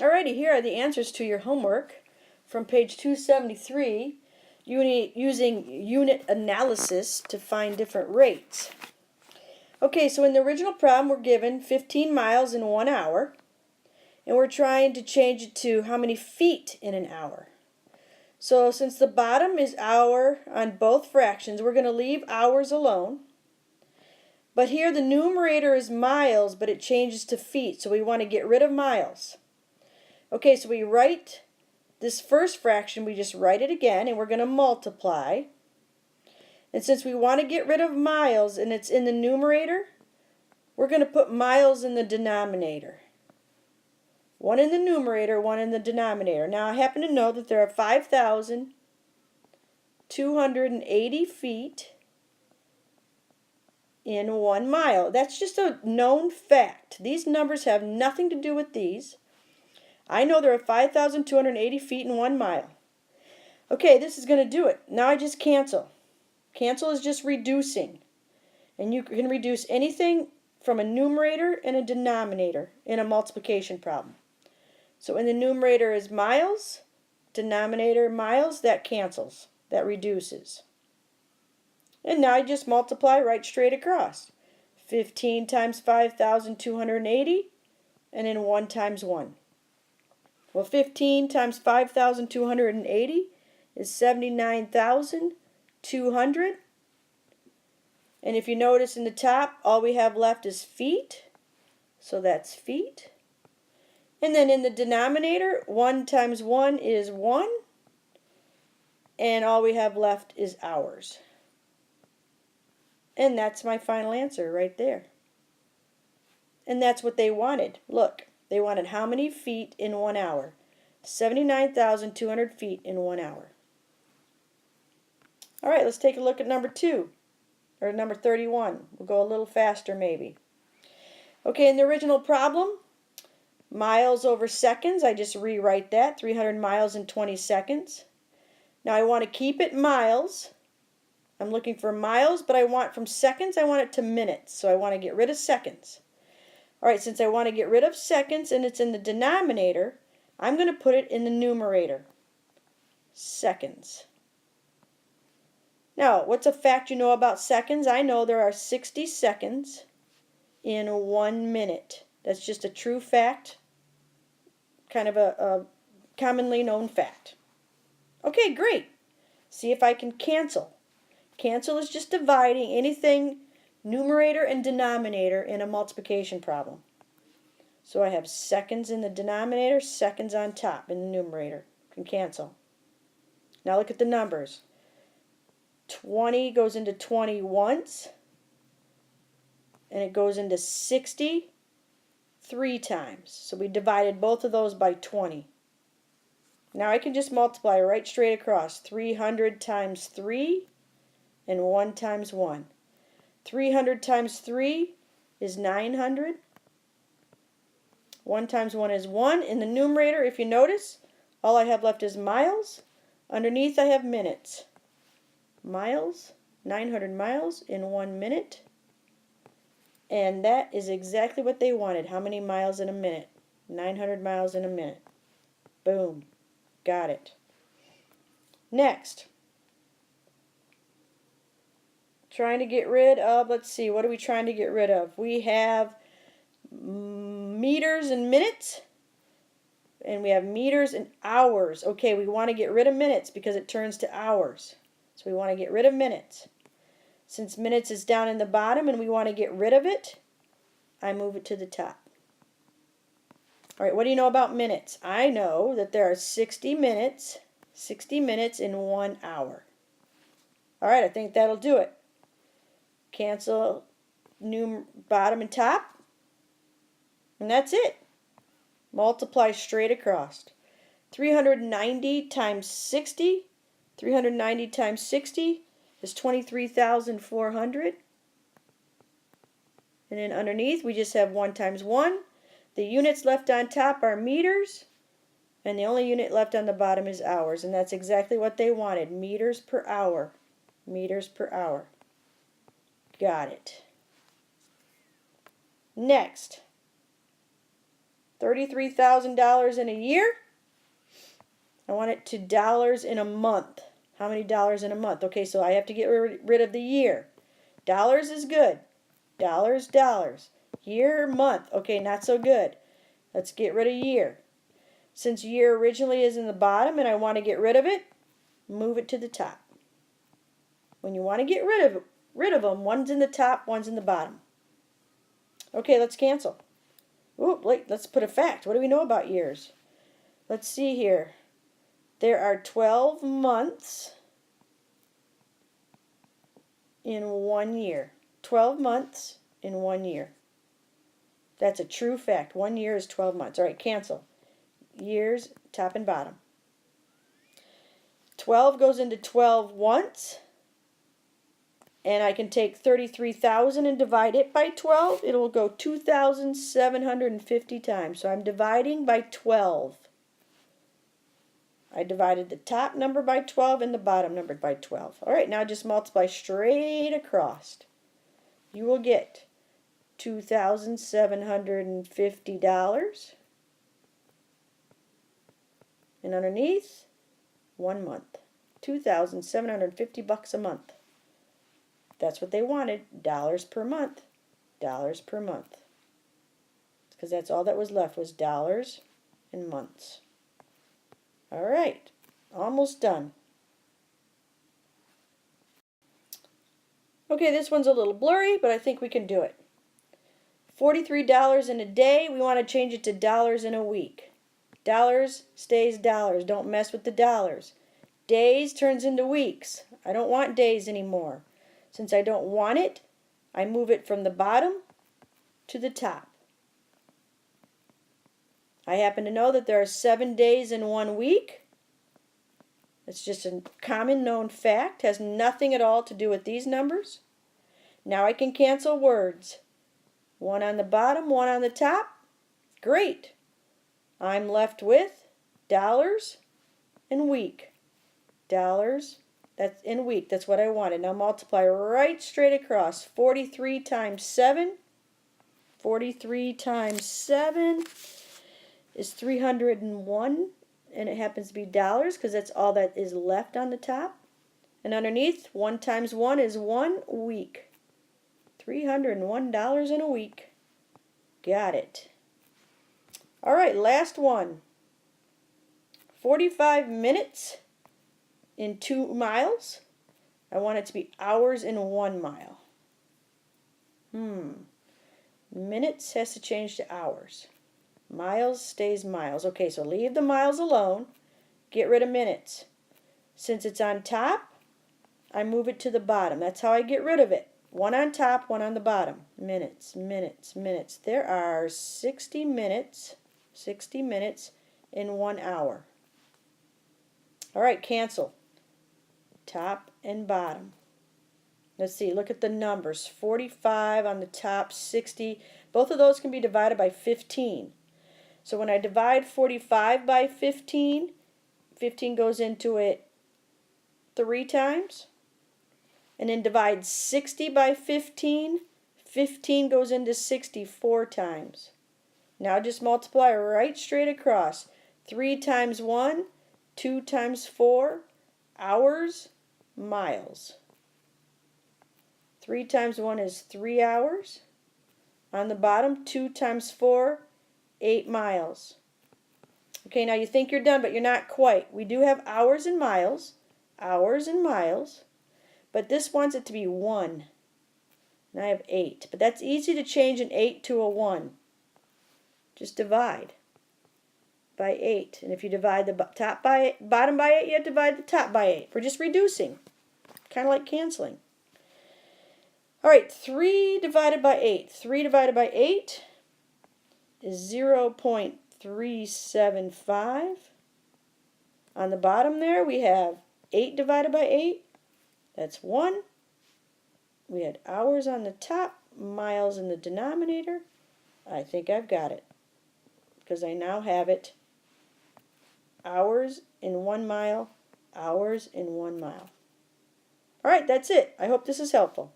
Alrighty, here are the answers to your homework from page 273, using unit analysis to find different rates. Okay, so in the original problem, we're given 15 miles in 1 hour, and we're trying to change it to how many feet in an hour. So since the bottom is hour on both fractions, we're going to leave hours alone. But here the numerator is miles, but it changes to feet, so we want to get rid of miles. Okay, so we write this first fraction, we just write it again, and we're going to multiply. And since we want to get rid of miles and it's in the numerator, we're going to put miles in the denominator. One in the numerator, one in the denominator. Now I happen to know that there are 5,280 feet in 1 mile. That's just a known fact. These numbers have nothing to do with these. I know there are 5,280 feet in 1 mile. Okay, this is going to do it. Now I just cancel. Cancel is just reducing. And you can reduce anything from a numerator and a denominator in a multiplication problem. So in the numerator is miles, denominator miles, that cancels, that reduces. And now I just multiply right straight across. 15 times 5,280, and then 1 times 1. Well, 15 times 5,280 is 79,200. And if you notice in the top, all we have left is feet. So that's feet. And then in the denominator, 1 times 1 is 1. And all we have left is hours. And that's my final answer right there. And that's what they wanted. Look, they wanted how many feet in 1 hour? 79,200 feet in 1 hour. All right, let's take a look at number 2, or number 31. We'll go a little faster maybe. Okay, in the original problem, miles over seconds, I just rewrite that, 300 miles in 20 seconds. Now I want to keep it miles. I'm looking for miles, but I want from seconds, I want it to minutes. So I want to get rid of seconds. All right, since I want to get rid of seconds and it's in the denominator, I'm going to put it in the numerator. Seconds. Now, what's a fact you know about seconds? I know there are 60 seconds in 1 minute. That's just a true fact, kind of a commonly known fact. Okay, great. See if I can cancel. Cancel is just dividing anything numerator and denominator in a multiplication problem. So I have seconds in the denominator, seconds on top in the numerator. Can cancel. Now look at the numbers. 20 goes into 20 once, and it goes into 60 3 times. So we divided both of those by 20. Now I can just multiply right straight across. 300 times 3 and 1 times 1. 300 times 3 is 900. 1 times 1 is 1. In the numerator, if you notice, all I have left is miles. Underneath I have minutes. Miles, 900 miles in 1 minute. And that is exactly what they wanted. How many miles in a minute? 900 miles in a minute. Boom. Got it. Next. Trying to get rid of, let's see, what are we trying to get rid of? We have meters and minutes, and we have meters and hours. Okay, we want to get rid of minutes because it turns to hours. So we want to get rid of minutes. Since minutes is down in the bottom and we want to get rid of it, I move it to the top. All right, what do you know about minutes? I know that there are 60 minutes in 1 hour. All right, I think that'll do it. Cancel bottom and top, and that's it. Multiply straight across. 390 times 60. 390 times 60 is 23,400. And then underneath we just have 1 times 1. The units left on top are meters, and the only unit left on the bottom is hours, and that's exactly what they wanted. Meters per hour. Meters per hour. Got it. Next. $33,000 in a year. I want it to dollars in a month. How many dollars in a month? Okay, so I have to get rid of the year. Dollars is good. Dollars, dollars. Year, month. Okay, not so good. Let's get rid of year. Since year originally is in the bottom and I want to get rid of it, move it to the top. When you want to get rid of them, one's in the top, one's in the bottom. Okay, let's cancel. Ooh, wait, let's put a fact. What do we know about years? Let's see here. There are 12 months in 1 year. 12 months in 1 year. That's a true fact. 1 year is 12 months. All right, cancel. Years, top and bottom. 12 goes into 12 once. And I can take 33,000 and divide it by 12. It will go 2,750 times. So I'm dividing by 12. I divided the top number by 12 and the bottom number by 12. All right, now just multiply straight across. You will get $2,750. And underneath, 1 month. $2,750 a month. That's what they wanted, dollars per month. Dollars per month. Because that's all that was left was dollars and months. All right, almost done. Okay, this one's a little blurry, but I think we can do it. $43 in a day, we want to change it to dollars in a week. Dollars stays dollars, don't mess with the dollars. Days turns into weeks. I don't want days anymore. Since I don't want it, I move it from the bottom to the top. I happen to know that there are 7 days in 1 week. It's just a common known fact. Has nothing at all to do with these numbers. Now I can cancel words. One on the bottom, one on the top. Great. I'm left with dollars and week. Dollars, that's in week. That's what I wanted. Now multiply right straight across. 43 times 7. 43 times 7 is 301, and it happens to be dollars because that's all that is left on the top. And underneath, 1 times 1 is 1 week. $301 in a week. Got it. All right, last one. 45 minutes in 2 miles. I want it to be hours in 1 mile. Minutes has to change to hours. Miles stays miles. Okay, so leave the miles alone. Get rid of minutes. Since it's on top, I move it to the bottom. That's how I get rid of it. One on top, one on the bottom. Minutes, minutes, minutes. There are 60 minutes in 1 hour. All right, cancel. Top and bottom. Let's see, look at the numbers. 45 on the top, 60. Both of those can be divided by 15. So when I divide 45 by 15, 15 goes into it 3 times. And then divide 60 by 15, 15 goes into 60 4 times. Now just multiply right straight across. 3 times 1, 2 times 4, hours, miles. 3 times 1 is 3 hours. On the bottom, 2 times 4, 8 miles. Okay, now you think you're done, but you're not quite. We do have hours and miles. Hours and miles. But this wants it to be 1. And I have 8. But that's easy to change an 8 to a 1. Just divide by 8. And if you divide the bottom by 8, you have to divide the top by 8. We're just reducing. Kind of like canceling. All right, 3 divided by 8. 3 divided by 8 is 0.375. On the bottom there, we have 8 divided by 8. That's 1. We had hours on the top, miles in the denominator. I think I've got it, because I now have it. Hours in 1 mile, hours in 1 mile. All right, that's it. I hope this is helpful.